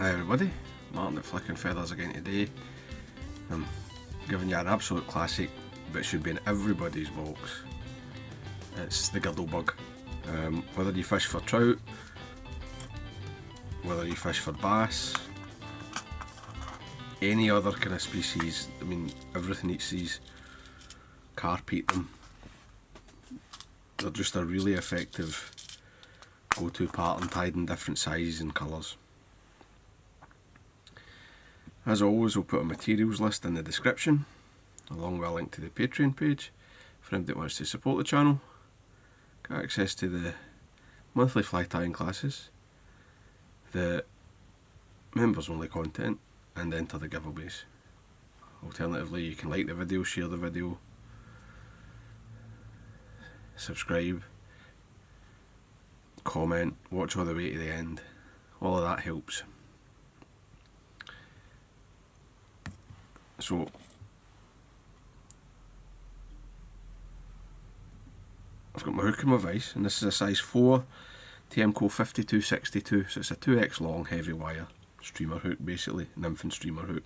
Hi everybody, Martyn at Flicking Feathers again today. I'm giving you an absolute classic, but it should be in everybody's box. It's the girdle bug. Whether you fish for trout, whether you fish for bass, any other kind of species, I mean everything eats these, carp eat them. They're just a really effective go-to pattern, tied in different sizes and colours. As always, we'll put a materials list in the description, along with a link to the Patreon page for anybody that wants to support the channel, get access to the monthly fly tying classes, the members only content, and enter the giveaways. Alternatively, you can like the video, share the video, subscribe, comment, watch all the way to the end. All of that helps. So I've got my hook and my vise, and this is a size 4 TMCO 5262, so it's a 2x long heavy wire streamer hook, basically, nymph and streamer hook.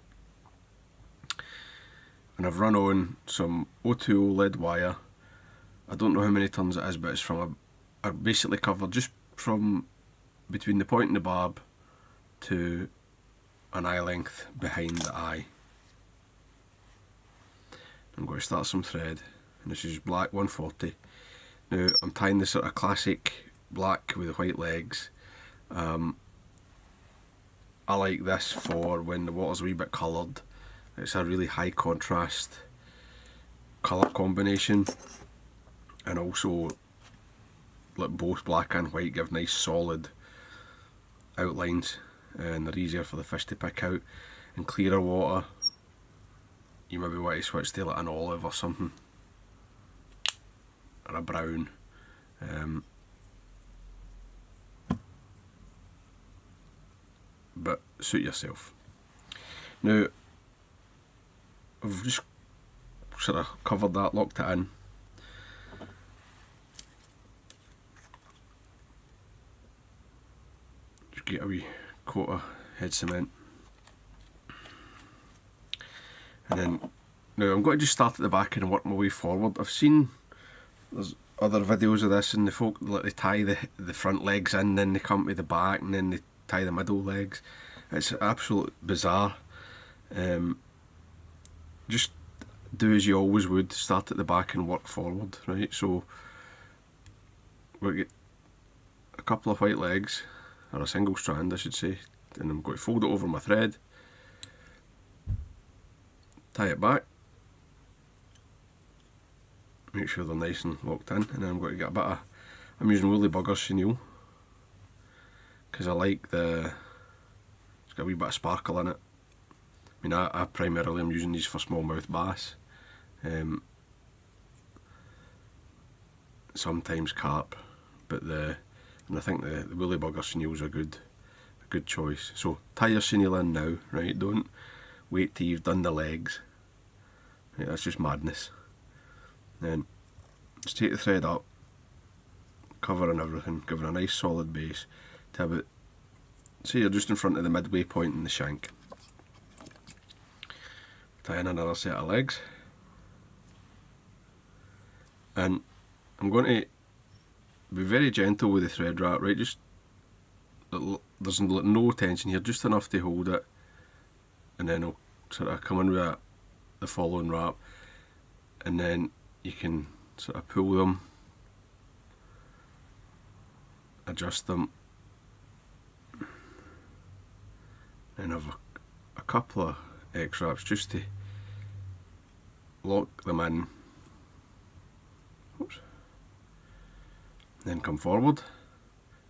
And I've run on some O2O lead wire. I don't know how many tons it is, but it's from I basically covered just from between the point and the barb to an eye length behind the eye. I'm going to start some thread, and this is black 140. Now I'm tying this sort of classic black with the white legs. I like this for when the water's a wee bit coloured. It's a really high contrast colour combination, and also like both black and white give nice solid outlines, and they're easier for the fish to pick out. In clearer water, you maybe want to switch to like an olive or something, or a brown. But suit yourself. Now I've just sort of covered that, locked it in. Just get a wee coat of head cement. And then, now I'm going to just start at the back and work my way forward. I've seen there's other videos of this, and the folk, like, they tie the front legs in, then they come to the back, and then they tie the middle legs. It's absolutely bizarre. Just do as you always would, start at the back and work forward, right? So we'll get a couple of white legs, or a single strand I should say, and I'm going to fold it over my thread, tie it back, make sure they're nice and locked in, and then I'm going to get a bit of, I'm using Woolly Bugger's Chenille, because I like it's got a wee bit of sparkle in it. I mean, I primarily am using these for smallmouth bass, sometimes carp, but I think the Woolly Bugger's Chenille is a good choice. So tie your chenille in now, right? Don't wait till you've done the legs. Right, that's just madness. Then just take the thread up, covering everything, giving a nice solid base to about, say you're just in front of the midway point in the shank. Tie in another set of legs, and I'm going to be very gentle with the thread wrap, right? Just, there's no tension here, just enough to hold it, and then I'll sort of come in with the following wrap, and then you can sort of pull them, adjust them, and have a couple of X wraps just to lock them in. Oops. Then come forward,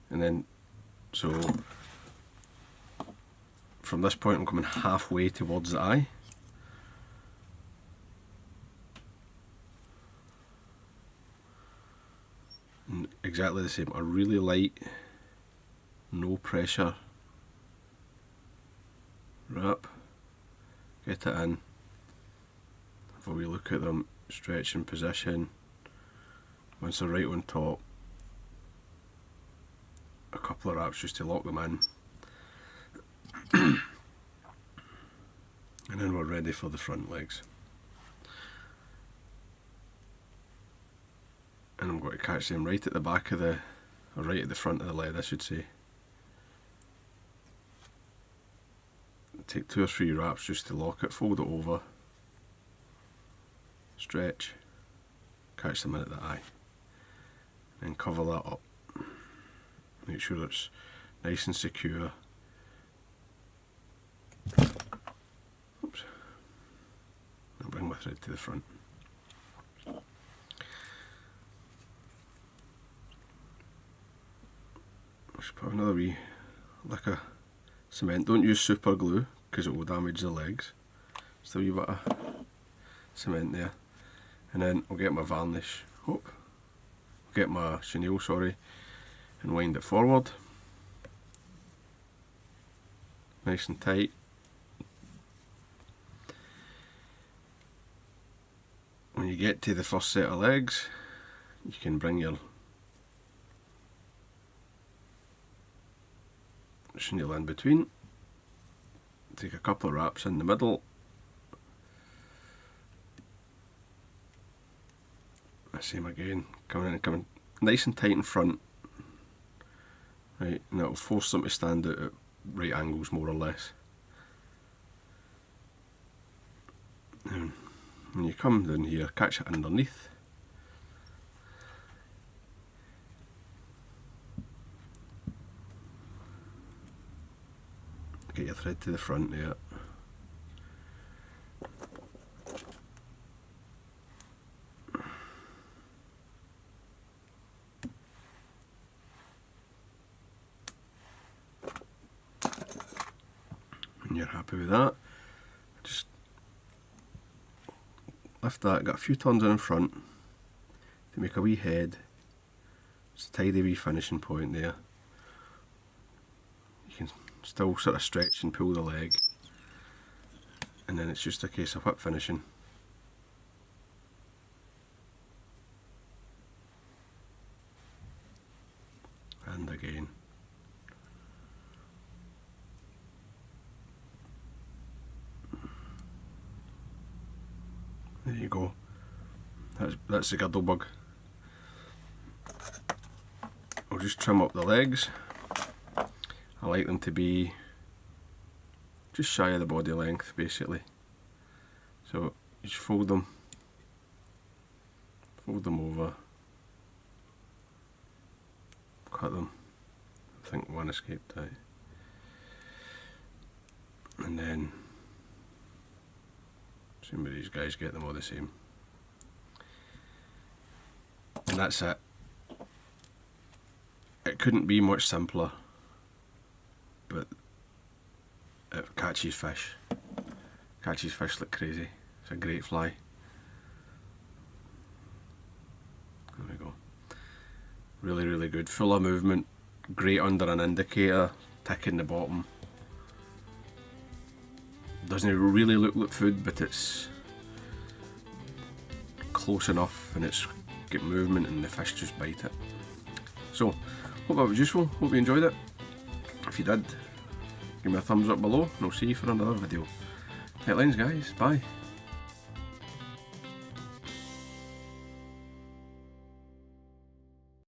and then so from this point I'm coming halfway towards the eye. And exactly the same, a really light, no pressure wrap, get it in, have a wee look at them, stretch in position. Once they're right on top, a couple of wraps just to lock them in, And then we're ready for the front legs. And I'm going to catch them right at the back of the, or right at the front of the lead, I should say. Take 2 or 3 wraps just to lock it, fold it over, stretch, catch them in at the eye, and cover that up. Make sure it's nice and secure. Oops. I'll bring my thread to the front. Just put another wee lick of cement. Don't use super glue because it will damage the legs. Just a wee bit of cement there. And then I'll get my varnish, get my chenille, sorry, and wind it forward. Nice and tight. When you get to the first set of legs, you can bring your chenille in between. Take a couple of wraps in the middle. Same again, coming nice and tight in front. Right, and it'll force them to stand out at right angles more or less. And when you come down here, catch it underneath. Get your thread to the front there. When you're happy with that, just lift that, got a few turns in front to make a wee head. Just a tidy wee finishing point there. You can still sort of stretch and pull the leg, and then it's just a case of whip finishing. And again. There you go. That's the girdle bug. I'll just trim up the legs. I like them to be just shy of the body length, basically. So you just fold them over, cut them. I think one escaped out, and then some of these guys get them all the same, and that's it. It couldn't be much simpler, but it catches fish. Catches fish like crazy. It's a great fly. There we go. Really, really good. Full of movement. Great under an indicator. Tick in the bottom. Doesn't really look like food, but it's close enough, and it's got movement, and the fish just bite it. So, hope that was useful. Hope you enjoyed it. If you did, give me a thumbs up below, and I'll see you for another video. Tight lines, guys. Bye.